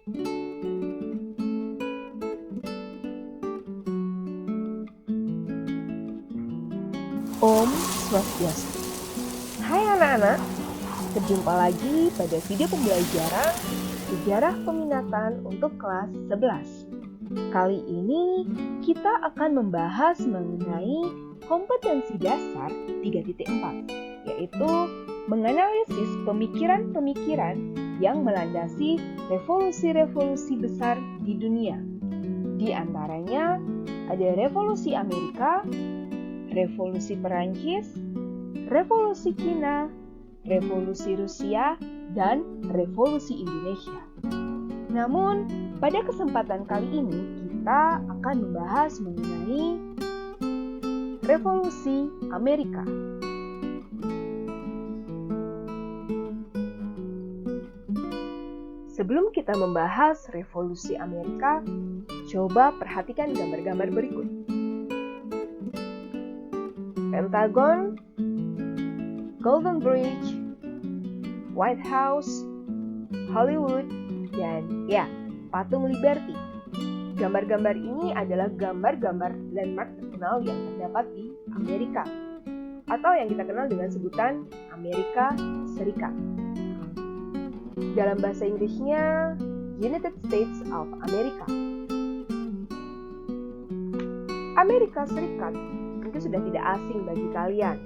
Om Swastiastu. Hai anak-anak, berjumpa lagi pada video pembelajaran Sejarah Peminatan untuk kelas 11. Kali ini kita akan membahas mengenai kompetensi dasar 3.4, yaitu menganalisis pemikiran-pemikiran yang melandasi revolusi-revolusi besar di dunia. Di antaranya ada Revolusi Amerika, Revolusi Perancis, Revolusi Cina, Revolusi Rusia, dan Revolusi Indonesia. Namun, pada kesempatan kali ini kita akan membahas mengenai Revolusi Amerika. Sebelum kita membahas Revolusi Amerika, coba perhatikan gambar-gambar berikut. Pentagon, Golden Bridge, White House, Hollywood, dan Patung Liberty. Gambar-gambar ini adalah gambar-gambar landmark terkenal yang terdapat di Amerika, atau yang kita kenal dengan sebutan Amerika Serikat. Dalam bahasa Inggrisnya, United States of America. Amerika Serikat tentu sudah tidak asing bagi kalian.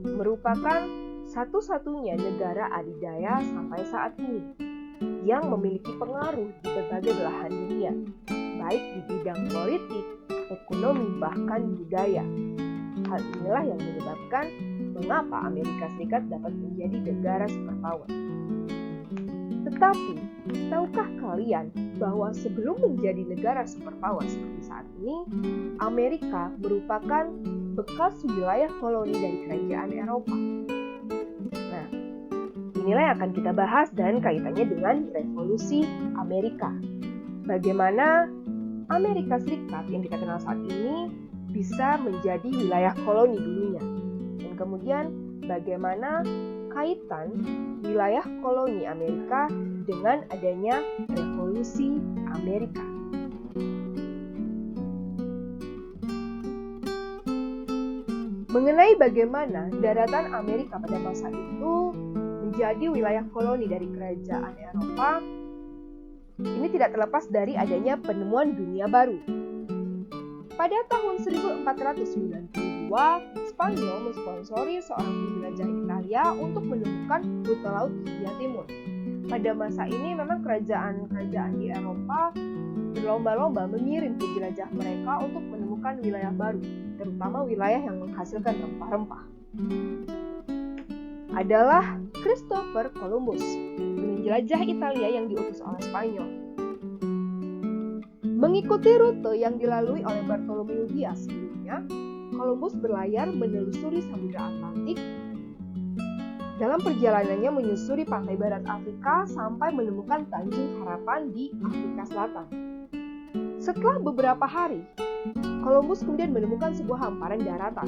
Merupakan satu-satunya negara adidaya sampai saat ini yang memiliki pengaruh di berbagai belahan dunia, baik di bidang politik, ekonomi, bahkan budaya. Hal inilah yang menyebabkan mengapa Amerika Serikat dapat menjadi negara superpower. Tetapi, tahukah kalian bahwa sebelum menjadi negara superpower seperti saat ini, Amerika merupakan bekas wilayah koloni dari kerajaan Eropa? Nah, inilah yang akan kita bahas dan kaitannya dengan Revolusi Amerika. Bagaimana Amerika Serikat yang kita kenal saat ini bisa menjadi wilayah koloni dulunya. Dan kemudian bagaimana kaitan wilayah koloni Amerika dengan adanya Revolusi Amerika. Mengenai bagaimana daratan Amerika pada masa itu menjadi wilayah koloni dari kerajaan Eropa, ini tidak terlepas dari adanya penemuan dunia baru. Pada tahun 1492, Spanyol mensponsori seorang penjelajah Italia untuk menemukan rute laut Hindia Timur. Pada masa ini memang kerajaan-kerajaan di Eropa berlomba-lomba mengirim penjelajah mereka untuk menemukan wilayah baru, terutama wilayah yang menghasilkan rempah-rempah. Adalah Christopher Columbus, penjelajah Italia yang diutus oleh Spanyol. Mengikuti rute yang dilalui oleh Bartolomeu Dias sebelumnya, Columbus berlayar menelusuri Samudra Atlantik. Dalam perjalanannya menyusuri pantai barat Afrika sampai menemukan Tanjung Harapan di Afrika Selatan. Setelah beberapa hari, Columbus kemudian menemukan sebuah hamparan daratan.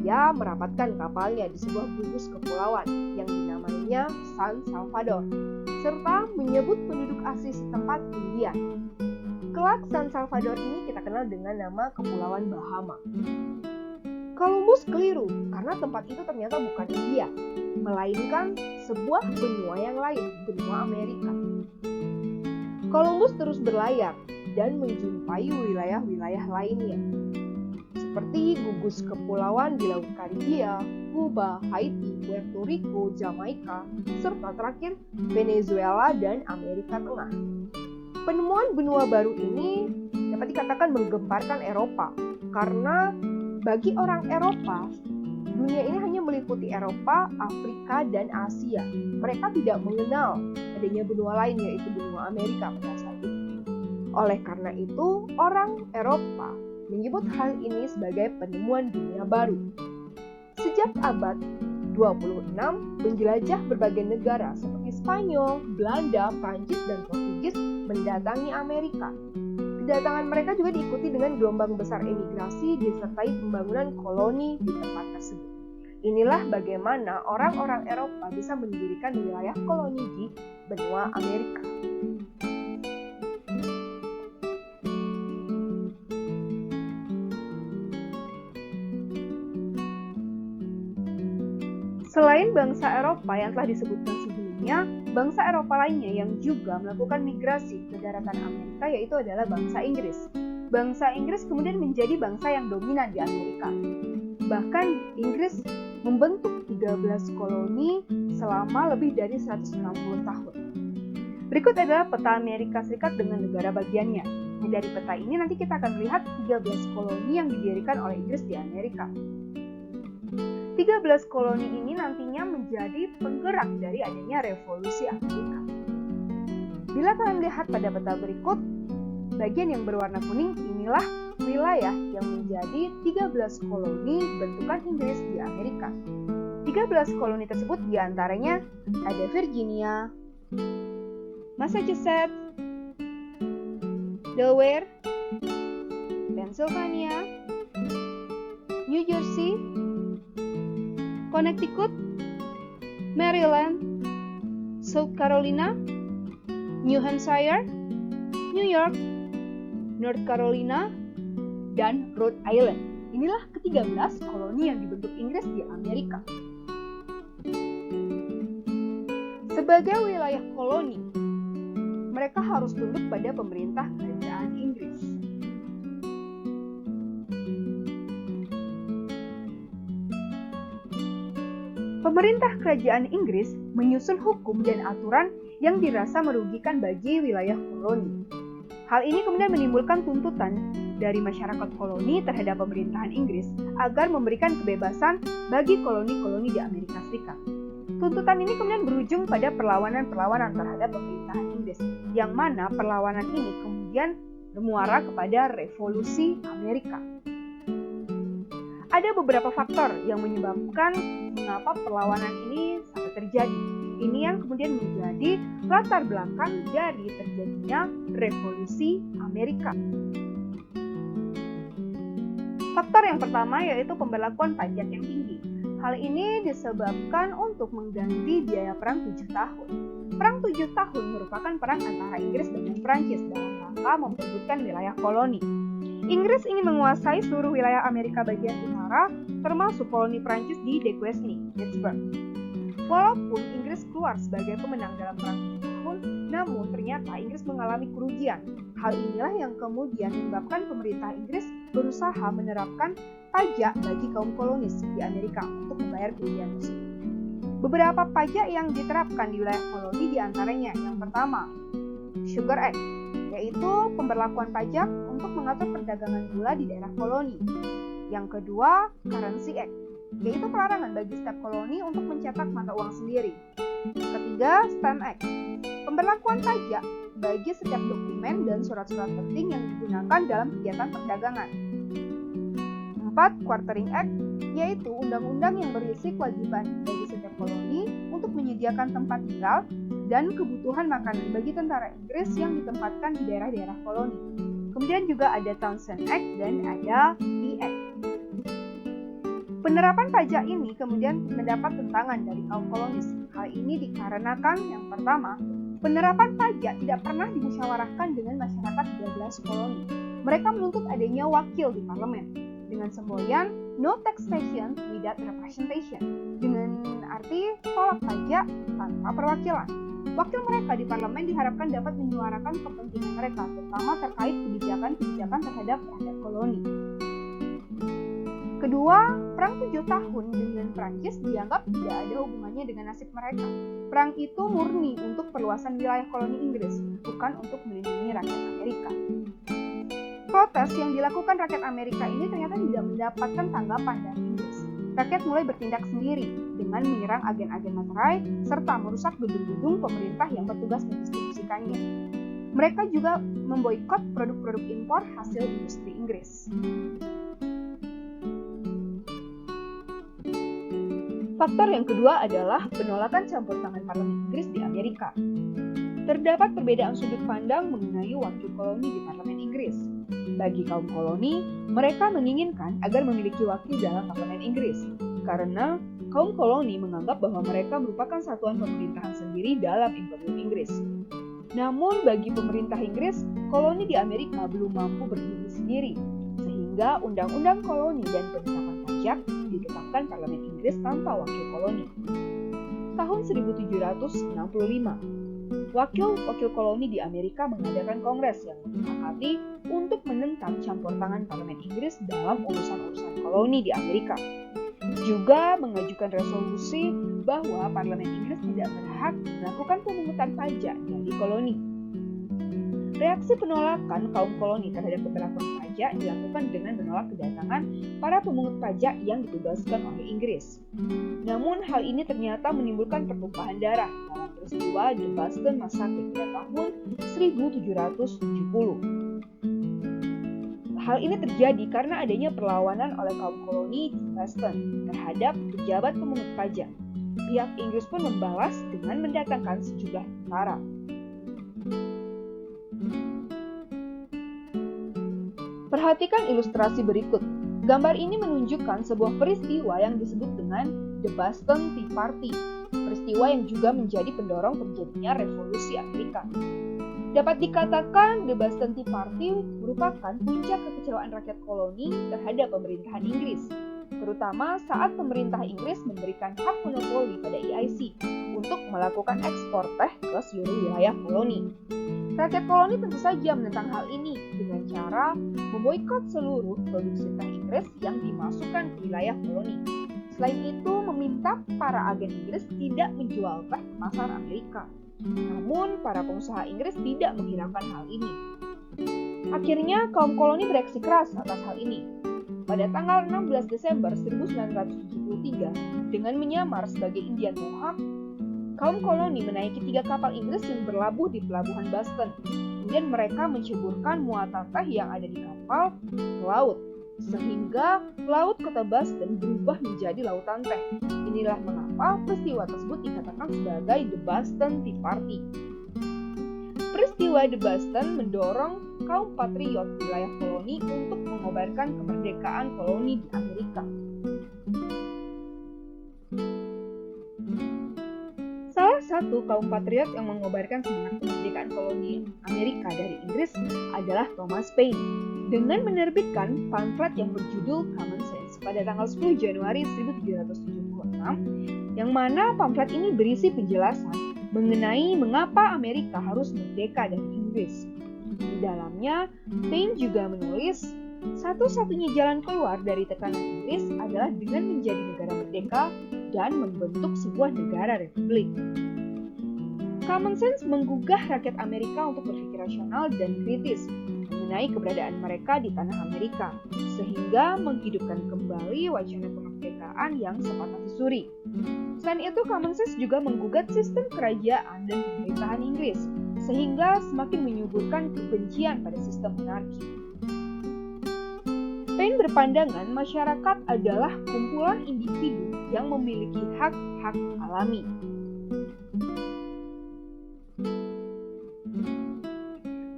Ia merapatkan kapalnya di sebuah gugus kepulauan yang dinamainya San Salvador, serta menyebut penduduk asli setempat Indian. Kelak San Salvador ini kita kenal dengan nama Kepulauan Bahama. Columbus keliru karena tempat itu ternyata bukan India, melainkan sebuah benua yang lain, benua Amerika. Columbus terus berlayar dan menjumpai wilayah-wilayah lainnya, seperti gugus kepulauan di Laut Karibia, Kuba, Haiti, Puerto Rico, Jamaika, serta terakhir Venezuela dan Amerika Tengah. Penemuan benua baru ini dapat dikatakan menggemparkan Eropa, karena bagi orang Eropa, dunia ini hanya meliputi Eropa, Afrika, dan Asia. Mereka tidak mengenal adanya benua lain, yaitu benua Amerika pada saat itu. Oleh karena itu, orang Eropa menyebut hal ini sebagai penemuan dunia baru. Sejak abad 26, penjelajah berbagai negara seperti Spanyol, Belanda, Prancis, dan Portugis mendatangi Amerika. Kedatangan mereka juga diikuti dengan gelombang besar emigrasi disertai pembangunan koloni di tempat tersebut. Inilah bagaimana orang-orang Eropa bisa mendirikan wilayah koloni di benua Amerika. Selain bangsa Eropa yang telah disebutkan sebelumnya, bangsa Eropa lainnya yang juga melakukan migrasi ke daratan Amerika yaitu adalah bangsa Inggris. Bangsa Inggris kemudian menjadi bangsa yang dominan di Amerika. Bahkan Inggris membentuk 13 koloni selama lebih dari 160 tahun. Berikut adalah peta Amerika Serikat dengan negara bagiannya. Dari peta ini nanti kita akan melihat 13 koloni yang didirikan oleh Inggris di Amerika. 13 koloni ini nantinya menjadi penggerak dari adanya revolusi Amerika. Bila kalian lihat pada peta berikut, bagian yang berwarna kuning inilah wilayah yang menjadi 13 koloni bentukan Inggris di Amerika. 13 koloni tersebut diantaranya ada Virginia, Massachusetts, Delaware, Pennsylvania, New Jersey, Connecticut, Maryland, South Carolina, New Hampshire, New York, North Carolina, dan Rhode Island. Inilah ke-13 koloni yang dibentuk Inggris di Amerika. Sebagai wilayah koloni, mereka harus tunduk pada pemerintah kerajaan Inggris. Pemerintah kerajaan Inggris menyusun hukum dan aturan yang dirasa merugikan bagi wilayah koloni. Hal ini kemudian menimbulkan tuntutan dari masyarakat koloni terhadap pemerintahan Inggris agar memberikan kebebasan bagi koloni-koloni di Amerika Serikat. Tuntutan ini kemudian berujung pada perlawanan-perlawanan terhadap pemerintahan Inggris, yang mana perlawanan ini kemudian bermuara kepada revolusi Amerika. Ada beberapa faktor yang menyebabkan mengapa perlawanan ini sampai terjadi. Ini yang kemudian menjadi latar belakang dari terjadinya revolusi Amerika. Faktor yang pertama yaitu pemberlakuan pajak yang tinggi. Hal ini disebabkan untuk mengganti biaya perang 7 tahun. Perang 7 tahun merupakan perang antara Inggris dengan Prancis dalam rangka memperebutkan wilayah koloni. Inggris ingin menguasai seluruh wilayah Amerika bagian utara, termasuk koloni Prancis di Duquesne, Pittsburgh. Walaupun Inggris keluar sebagai pemenang dalam perang 7 tahun, namun ternyata Inggris mengalami kerugian. Hal inilah yang kemudian menyebabkan pemerintah Inggris berusaha menerapkan pajak bagi kaum kolonis di Amerika untuk membayar kerugian tersebut. Beberapa pajak yang diterapkan di wilayah koloni diantaranya yang pertama, Sugar Act, yaitu pemberlakuan pajak untuk mengatur perdagangan gula di daerah koloni. Yang kedua, Currency Act, yaitu pelarangan bagi setiap koloni untuk mencetak mata uang sendiri. Ketiga, Stamp Act, pemberlakuan pajak bagi setiap dokumen dan surat-surat penting yang digunakan dalam kegiatan perdagangan. 4. Quartering Act, yaitu undang-undang yang berisi kewajiban bagi setiap koloni untuk menyediakan tempat tinggal dan kebutuhan makanan bagi tentara Inggris yang ditempatkan di daerah-daerah koloni. Kemudian juga ada Townshend Act dan ada Lee Act. Penerapan pajak ini kemudian mendapat tentangan dari kaum kolonis. Hal ini dikarenakan yang pertama, penerapan pajak tidak pernah dimusyawarahkan dengan masyarakat 13 koloni. Mereka menuntut adanya wakil di parlemen dengan semboyan no taxation without representation, dengan arti tolak pajak tanpa perwakilan. Wakil mereka di parlemen diharapkan dapat menyuarakan kepentingan mereka, terutama terkait kebijakan-kebijakan terhadap rakyat koloni. Kedua, perang 7 tahun dengan Prancis dianggap tidak ada hubungannya dengan nasib mereka. Perang itu murni untuk perluasan wilayah koloni Inggris, bukan untuk melindungi rakyat Amerika. Protes yang dilakukan rakyat Amerika ini ternyata tidak mendapatkan tanggapan dari Inggris. Rakyat mulai bertindak sendiri dengan menyerang agen-agen materai serta merusak gedung-gedung pemerintah yang bertugas mendistribusikannya. Mereka juga memboikot produk-produk impor hasil industri Inggris. Faktor yang kedua adalah penolakan campur tangan parlemen Inggris di Amerika. Terdapat perbedaan sudut pandang mengenai wakil koloni di parlemen Inggris. Bagi kaum koloni, mereka menginginkan agar memiliki wakil dalam parlemen Inggris, karena kaum koloni menganggap bahwa mereka merupakan satuan pemerintahan sendiri dalam Imperium Inggris. Namun bagi pemerintah Inggris, koloni di Amerika belum mampu berdiri sendiri, sehingga undang-undang koloni dan penetapan pajak ditetapkan Parlemen Inggris tanpa wakil koloni. Tahun 1765, wakil koloni di Amerika mengadakan kongres yang menyepakati untuk menentang campur tangan Parlemen Inggris dalam urusan-urusan koloni di Amerika. Juga mengajukan resolusi bahwa Parlemen Inggris tidak berhak melakukan pemungutan pajak dari koloni. Reaksi penolakan kaum koloni terhadap pemberlakuan pajak dilakukan dengan menolak kedatangan para pemungut pajak yang ditugaskan oleh Inggris. Namun hal ini ternyata menimbulkan pertumpahan darah dalam peristiwa The Boston Massacre pada tahun 1770. Hal ini terjadi karena adanya perlawanan oleh kaum koloni di Boston terhadap pejabat pemungut pajak. Pihak Inggris pun membalas dengan mendatangkan sejumlah tentara. Perhatikan ilustrasi berikut. Gambar ini menunjukkan sebuah peristiwa yang disebut dengan The Boston Tea Party, peristiwa yang juga menjadi pendorong terjadinya revolusi Amerika. Dapat dikatakan The Boston Tea Party merupakan puncak kekecewaan rakyat koloni terhadap pemerintahan Inggris, terutama saat pemerintah Inggris memberikan hak monopoli pada EIC untuk melakukan ekspor teh ke seluruh wilayah koloni. Rakyat koloni tentu saja menentang hal ini dengan cara memboikot seluruh produksi teh Inggris yang dimasukkan ke wilayah koloni. Selain itu, meminta para agen Inggris tidak menjual teh ke pasar Amerika. Namun, para pengusaha Inggris tidak menghiraukan hal ini. Akhirnya, kaum koloni bereaksi keras atas hal ini. Pada tanggal 16 Desember 1973, dengan menyamar sebagai Indian Mohawk, kaum koloni menaiki 3 kapal Inggris yang berlabuh di pelabuhan Boston. Kemudian mereka menceburkan muatan teh yang ada di kapal ke laut, sehingga laut kota Boston berubah menjadi lautan teh. Inilah mengapa peristiwa tersebut dikatakan sebagai The Boston Tea Party. Peristiwa The Boston mendorong kaum patriot di wilayah koloni untuk mengobarkan kemerdekaan koloni di Amerika. Salah satu kaum patriot yang mengobarkan semangat kemerdekaan koloni Amerika dari Inggris adalah Thomas Paine dengan menerbitkan pamflet yang berjudul Common Sense pada tanggal 10 Januari 1776, yang mana pamflet ini berisi penjelasan mengenai mengapa Amerika harus merdeka dari Inggris. Di dalamnya, Paine juga menulis, satu-satunya jalan keluar dari tekanan Inggris adalah dengan menjadi negara merdeka dan membentuk sebuah negara republik. Common Sense menggugah rakyat Amerika untuk berpikir rasional dan kritis mengenai keberadaan mereka di tanah Amerika, sehingga menghidupkan kembali wacana kemerdekaan yang sempat disuri. Selain itu, Common Sense juga menggugat sistem kerajaan dan pemerintahan Inggris, sehingga semakin menyuburkan kebencian pada sistem monarki. Paine berpandangan masyarakat adalah kumpulan individu yang memiliki hak-hak alami.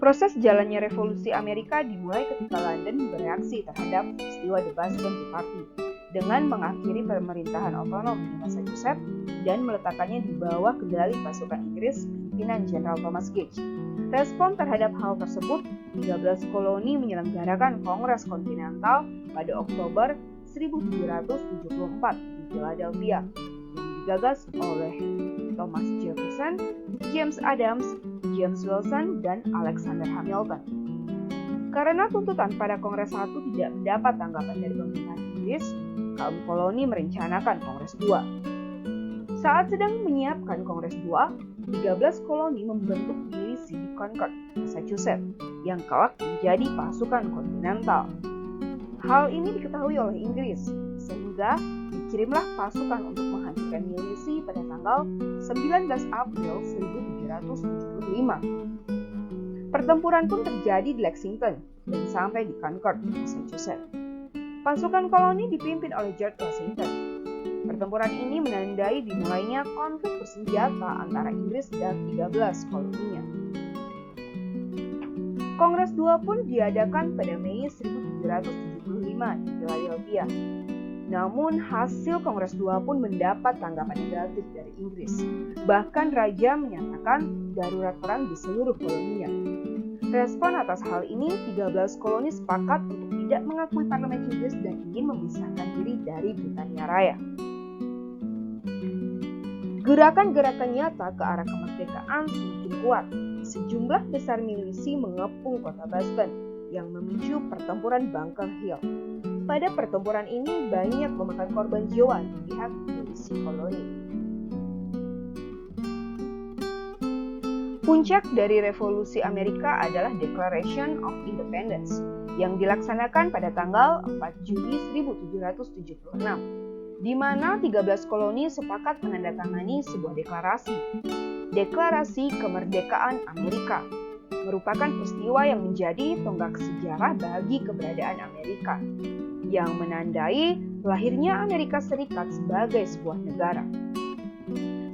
Proses jalannya revolusi Amerika dimulai ketika London bereaksi terhadap peristiwa The Boston Tea Party dengan mengakhiri pemerintahan otonom di Massachusetts dan meletakkannya di bawah kendali pasukan Inggris pimpinan Jenderal Thomas Gage. Respon terhadap hal tersebut, 13 koloni menyelenggarakan Kongres Kontinental pada Oktober 1774 di Philadelphia, yang digagas oleh Thomas Jefferson, James Adams, James Wilson, dan Alexander Hamilton. Karena tuntutan pada Kongres 1 tidak mendapat tanggapan dari pemerintahan Inggris, kaum koloni merencanakan Kongres 2. Saat sedang menyiapkan Kongres 2, 13 koloni membentuk milisi di Concord, Massachusetts, yang kelak menjadi pasukan kontinental. Hal ini diketahui oleh Inggris, sehingga dikirimlah pasukan untuk menghancurkan milisi pada tanggal 19 April 1775. Pertempuran pun terjadi di Lexington dan sampai di Concord, Massachusetts. Pasukan koloni dipimpin oleh George Washington. Pertempuran ini menandai dimulainya konflik bersenjata antara Inggris dan 13 koloninya. Kongres 2 pun diadakan pada Mei 1775 di Philadelphia. Namun hasil Kongres 2 pun mendapat tanggapan negatif dari Inggris. Bahkan Raja menyatakan darurat perang di seluruh koloninya. Respon atas hal ini, 13 koloni sepakat untuk tidak mengakui parlemen Inggris dan ingin memisahkan diri dari Britania Raya. Gerakan-gerakan nyata ke arah kemerdekaan semakin kuat. Sejumlah besar milisi mengepung kota Boston yang memicu pertempuran Bunker Hill. Pada pertempuran ini banyak memakan korban jiwa di pihak milisi koloni. Puncak dari Revolusi Amerika adalah Declaration of Independence yang dilaksanakan pada tanggal 4 Juli 1776, di mana 13 koloni sepakat menandatangani sebuah deklarasi. Deklarasi Kemerdekaan Amerika merupakan peristiwa yang menjadi tonggak sejarah bagi keberadaan Amerika, yang menandai lahirnya Amerika Serikat sebagai sebuah negara.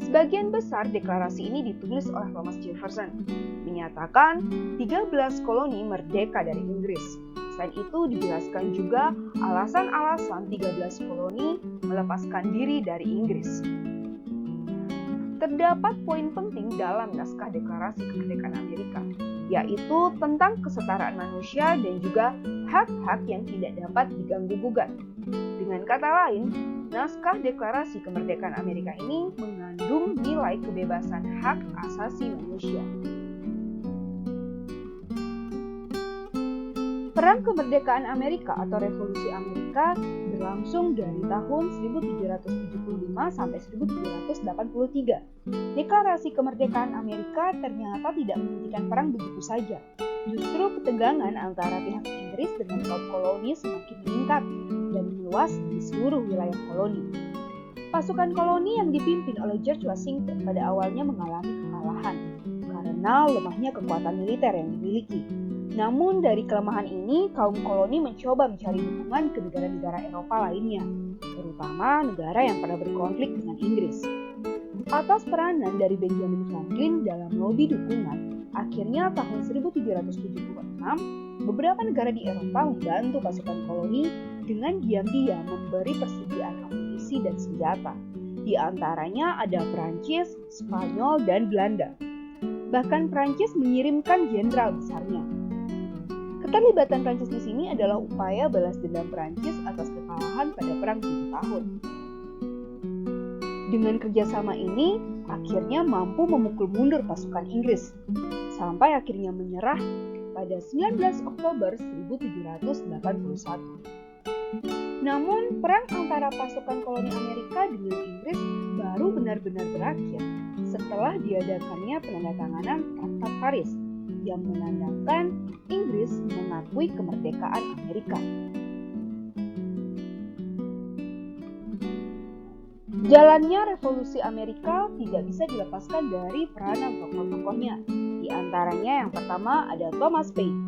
Sebagian besar deklarasi ini ditulis oleh Thomas Jefferson, menyatakan 13 koloni merdeka dari Inggris. Selain itu dijelaskan juga alasan-alasan 13 koloni melepaskan diri dari Inggris. Terdapat poin penting dalam naskah Deklarasi Kemerdekaan Amerika, yaitu tentang kesetaraan manusia dan juga hak-hak yang tidak dapat diganggu-gugat. Dengan kata lain, naskah Deklarasi Kemerdekaan Amerika ini mengandung nilai kebebasan hak asasi manusia. Perang Kemerdekaan Amerika atau Revolusi Amerika berlangsung dari tahun 1775 sampai 1783. Deklarasi Kemerdekaan Amerika ternyata tidak menghentikan perang begitu saja. Justru ketegangan antara pihak Inggris dengan kaum koloni semakin meningkat dan meluas di seluruh wilayah koloni. Pasukan koloni yang dipimpin oleh George Washington pada awalnya mengalami kekalahan karena lemahnya kekuatan militer yang dimiliki. Namun dari kelemahan ini, kaum koloni mencoba mencari dukungan ke negara-negara Eropa lainnya, terutama negara yang pernah berkonflik dengan Inggris. Atas peranan dari Benjamin Franklin dalam melobi dukungan, akhirnya tahun 1776, beberapa negara di Eropa membantu pasukan koloni dengan diam-diam memberi persediaan amunisi dan senjata. Di antaranya ada Prancis, Spanyol, dan Belanda. Bahkan Prancis mengirimkan jenderal besarnya. Keterlibatan Prancis di sini adalah upaya balas dendam Prancis atas kekalahan pada Perang 7 tahun. Dengan kerjasama ini, akhirnya mampu memukul mundur pasukan Inggris, sampai akhirnya menyerah pada 19 Oktober 1781. Namun, perang antara pasukan koloni Amerika dengan Inggris baru benar-benar berakhir setelah diadakannya penandatanganan Traktat Paris yang menandakan Inggris mengakui kemerdekaan Amerika. Jalannya Revolusi Amerika tidak bisa dilepaskan dari peranan tokoh-tokohnya. Di antaranya yang pertama ada Thomas Paine.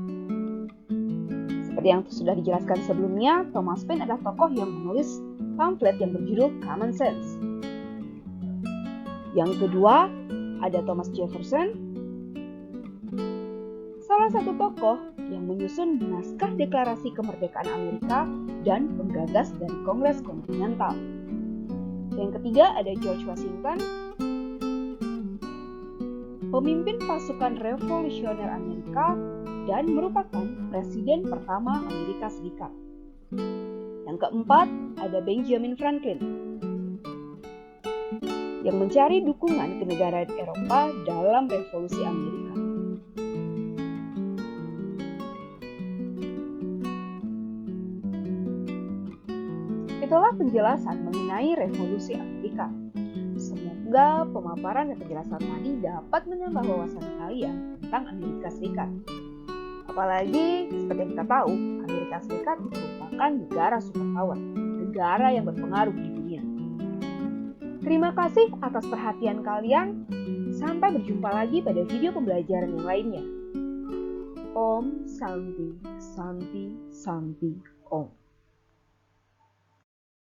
Seperti yang sudah dijelaskan sebelumnya, Thomas Paine adalah tokoh yang menulis pamflet yang berjudul Common Sense. Yang kedua ada Thomas Jefferson, salah satu tokoh yang menyusun naskah Deklarasi Kemerdekaan Amerika dan penggagas dari Kongres Kontinental. Yang ketiga ada George Washington, pemimpin pasukan revolusioner Amerika dan merupakan presiden pertama Amerika Serikat. Yang keempat ada Benjamin Franklin, yang mencari dukungan ke negara Eropa dalam Revolusi Amerika. Itulah penjelasan mengenai Revolusi Amerika. Semoga pemaparan dan penjelasan tadi dapat menambah wawasan kalian tentang Amerika Serikat. Apalagi seperti yang kita tahu, Amerika Serikat merupakan negara superpower, negara yang berpengaruh di dunia. Terima kasih atas perhatian kalian. Sampai berjumpa lagi pada video pembelajaran yang lainnya. Om Santi, Santi, Santi, Om.